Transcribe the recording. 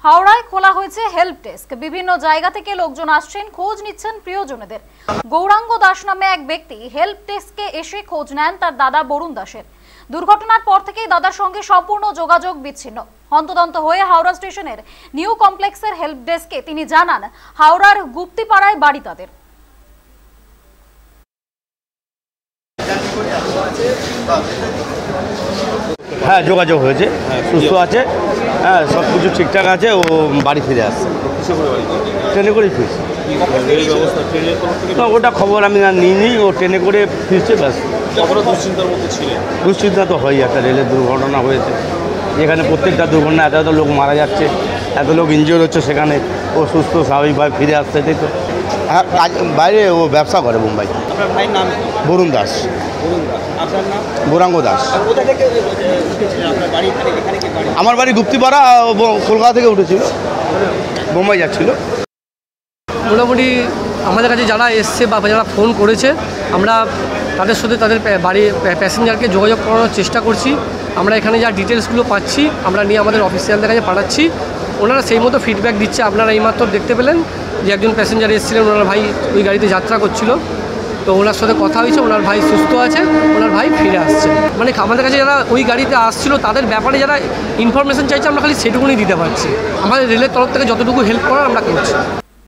হাওড়ায় খোলা হয়েছে হেল্প ডেস্ক। বিভিন্ন জায়গা থেকে লোকজন আসছেন, খোঁজ নিচ্ছেন প্রিয়জনদের। গৌরাঙ্গ দাস নামে এক ব্যক্তি হেল্প ডেস্কে এসে খোঁজ নেন তার দাদা বরুণ দাসের। দুর্ঘটনার পর থেকেই দাদার সঙ্গে সম্পূর্ণ যোগাযোগ বিচ্ছিন্ন। হন্তদন্ত হয়ে হাওড়া স্টেশনের নিউ কমপ্লেক্সের হেল্প ডেস্কে তিনি জানান হাওড়ার গুপ্তিপাড়ায় বাড়ি তাদের। হ্যাঁ, যোগাযোগ হয়েছে, সুস্থ আছে, হ্যাঁ সব কিছু ঠিকঠাক আছে, ও বাড়ি ফিরে আসছে। ট্রেনে করে ফিরছে, ওটা খবর আমি নিইনি, ও ট্রেনে করে ফিরছে ব্যাস। দুশ্চিন্তার মধ্যে ছিলেন? দুশ্চিন্তা তো হয়, একটা রেলের দুর্ঘটনা হয়েছে যেখানে প্রত্যেকটা দুর্ঘটনা এত এত লোক মারা যাচ্ছে, এত লোক ইনজিওর হচ্ছে, সেখানে ও সুস্থ স্বাভাবিকভাবে ফিরে আসছে। তাই তো হ্যাঁ, কাজ বাইরে ও ব্যবসা করে মুম্বাই। আপনার ভাইয়ের নাম? বরুণ দাস। আপনার নাম? গৌরাঙ্গ দাস। আমার বাড়ি গুপ্তিপাড়া, কলকাতা থেকে উঠেছিল, মুম্বাই যাচ্ছিল। মোটামুটি আমাদের কাছে যারা এসছে বা যারা ফোন করেছে, আমরা তাদের সাথে তাদের বাড়ির প্যাসেঞ্জারকে যোগাযোগ করানোর চেষ্টা করছি। আমরা এখানে যা ডিটেলসগুলো পাচ্ছি আমরা নিয়ে আমাদের অফিসিয়ালদের কাছে পাঠাচ্ছি, ওনারা সেই মতো ফিডব্যাক দিচ্ছে। আপনারা এইমাত্র দেখতে পেলেন যে একজন প্যাসেঞ্জার এসেছিলেন, ওনার ভাই ওই গাড়িতে যাত্রা করছিল, তো ওনার সাথে কথা হয়েছে, ওনার ভাই সুস্থ আছে, ওনার ভাই ফিরে আসছে। মানে আমাদের কাছে যারা ওই গাড়িতে আসছিল তাদের ব্যাপারে যারা ইনফরমেশন চাইছে আমরা খালি সেটুকুনি দিতে পারছি। আমাদের রেলের তরফ থেকে যতটুকু হেল্প করার আমরা করছি।